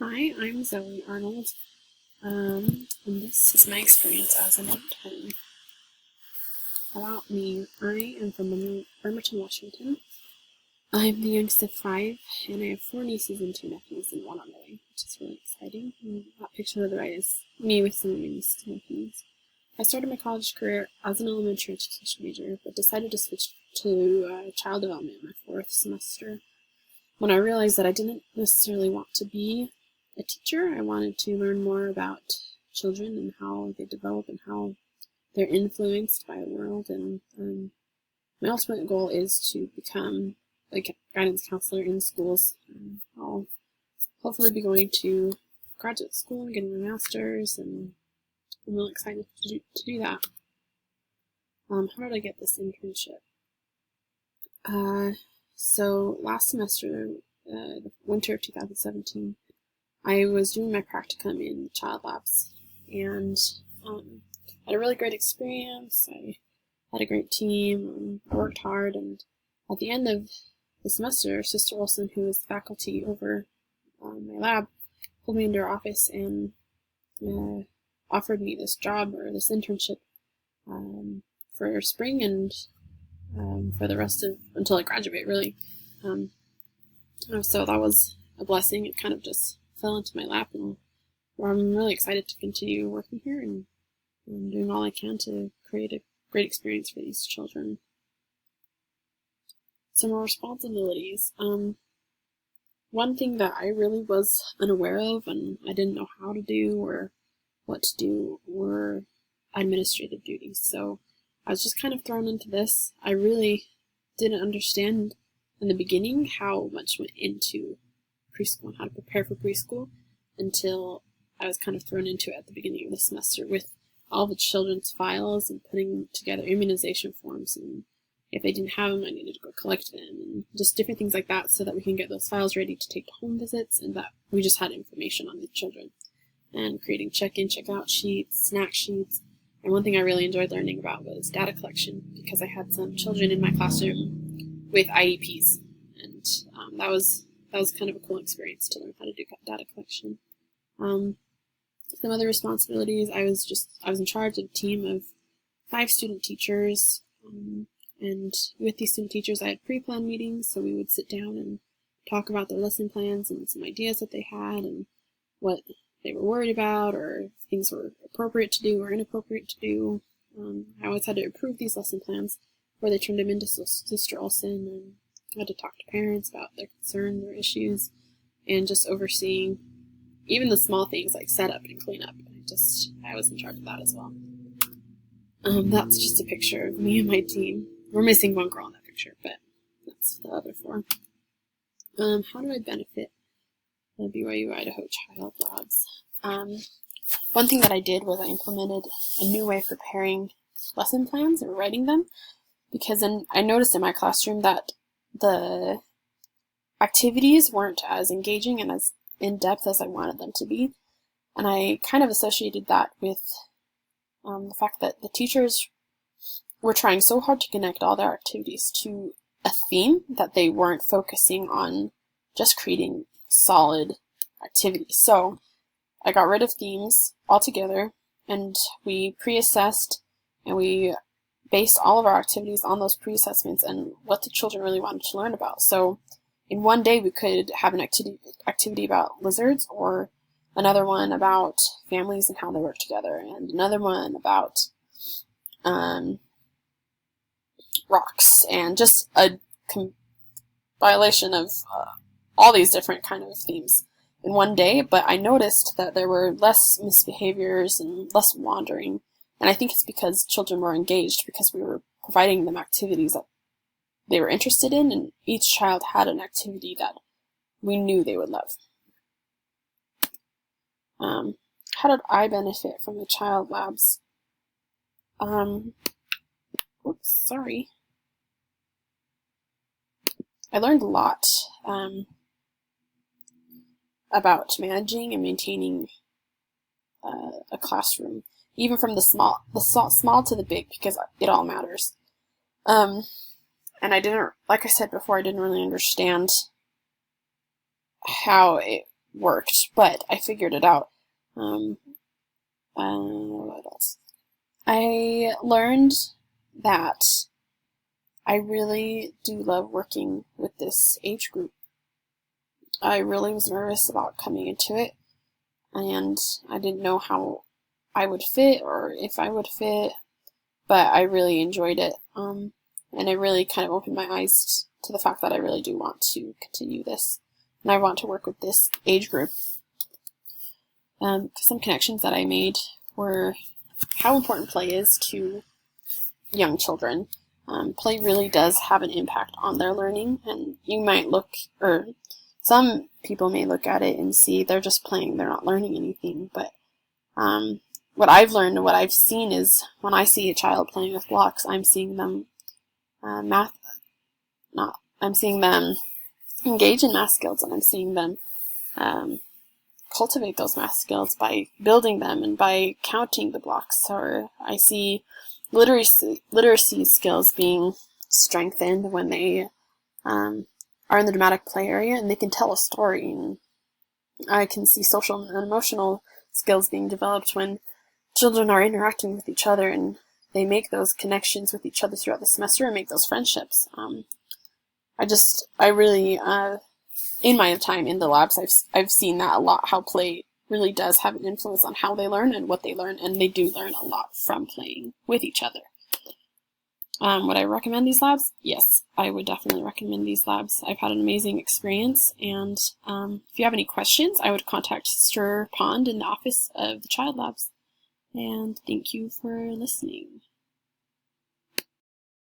Hi, I'm Zoie Arnold, and this is my experience as an intern. About me, I am from Bremerton, Washington. I'm the youngest of five, and I have four nieces and two nephews and one on the way, which is really exciting. And that picture to the right is me with some of my nieces and nephews. I started my college career as an elementary education major, but decided to switch to child development in my fourth semester when I realized that I didn't necessarily want to be a teacher. I wanted to learn more about children and how they develop and how they're influenced by the world. And my ultimate goal is to become a guidance counselor in schools. I'll hopefully be going to graduate school and getting my master's, and I'm really excited to do that. How did I get this internship? So last semester, the winter of 2017, I was doing my practicum in child labs, and had a really great experience. I had a great team. I worked hard, and at the end of the semester, Sister Olson, who was faculty over my lab, pulled me into her office and offered me this job, or this internship, for spring and for the rest of until I graduate, really. So that was a blessing. It kind of just fell into my lap, and I'm really excited to continue working here and doing all I can to create a great experience for these children. Some more responsibilities. One thing that I really was unaware of and I didn't know how to do or what to do were administrative duties. So I was just kind of thrown into this. I really didn't understand in the beginning how much went into preschool and how to prepare for preschool until I was kind of thrown into it at the beginning of the semester with all the children's files and putting together immunization forms, and if they didn't have them, I needed to go collect them, and just different things like that so that we can get those files ready to take to home visits, and that we just had information on the children, and creating check-in, check-out sheets, snack sheets. And one thing I really enjoyed learning about was data collection, because I had some children in my classroom with IEPs, and that was kind of a cool experience to learn how to do data collection. Some other responsibilities, I was in charge of a team of 5 student teachers, and with these student teachers I had pre-planned meetings, so we would sit down and talk about their lesson plans and some ideas that they had and what they were worried about, or if things were appropriate to do or inappropriate to do. I always had to approve these lesson plans before they turned them into Sister Olson, and I had to talk to parents about their concerns, their issues, and just overseeing even the small things like setup and cleanup. I was in charge of that as well. That's just a picture of me and my team. We're missing one girl in that picture, but that's the other 4. How do I benefit the BYU Idaho Child Labs? One thing that I did was I implemented a new way of preparing lesson plans and writing them, because I noticed in my classroom that the activities weren't as engaging and as in-depth as I wanted them to be, and I kind of associated that with the fact that the teachers were trying so hard to connect all their activities to a theme that they weren't focusing on just creating solid activities. So I got rid of themes altogether, and we pre-assessed, and we based all of our activities on those pre-assessments and what the children really wanted to learn about. So in one day we could have an activity about lizards, or another one about families and how they work together, and another one about rocks, and just a compilation of all these different kind of themes in one day. But I noticed that there were less misbehaviors and less wandering, and I think it's because children were engaged, because we were providing them activities that they were interested in, and each child had an activity that we knew they would love. How did I benefit from the child labs? Sorry. I learned a lot about managing and maintaining a classroom, even from the small to the big, because it all matters. And I didn't, like I said before, I didn't really understand how it worked, but I figured it out. What else? I learned that I really do love working with this age group. I really was nervous about coming into it, and I didn't know how I would fit or if I would fit, but I really enjoyed it. And it really kind of opened my eyes to the fact that I really do want to continue this, and I want to work with this age group. Some connections that I made were how important play is to young children. Play really does have an impact on their learning, and you might look, or some people may look at it and see they're just playing, they're not learning anything, but what I've learned and what I've seen is when I see a child playing with blocks, I'm seeing them I'm seeing them engage in math skills, and I'm seeing them cultivate those math skills by building them and by counting the blocks. Or I see literacy skills being strengthened when they are in the dramatic play area and they can tell a story. And I can see social and emotional skills being developed when children are interacting with each other and they make those connections with each other throughout the semester and make those friendships. I really, in my time in the labs, I've seen that a lot, how play really does have an influence on how they learn and what they learn, and they do learn a lot from playing with each other. Would I recommend these labs? Yes, I would definitely recommend these labs. I've had an amazing experience, and if you have any questions, I would contact Sister Pond in the office of the Child Labs. And thank you for listening.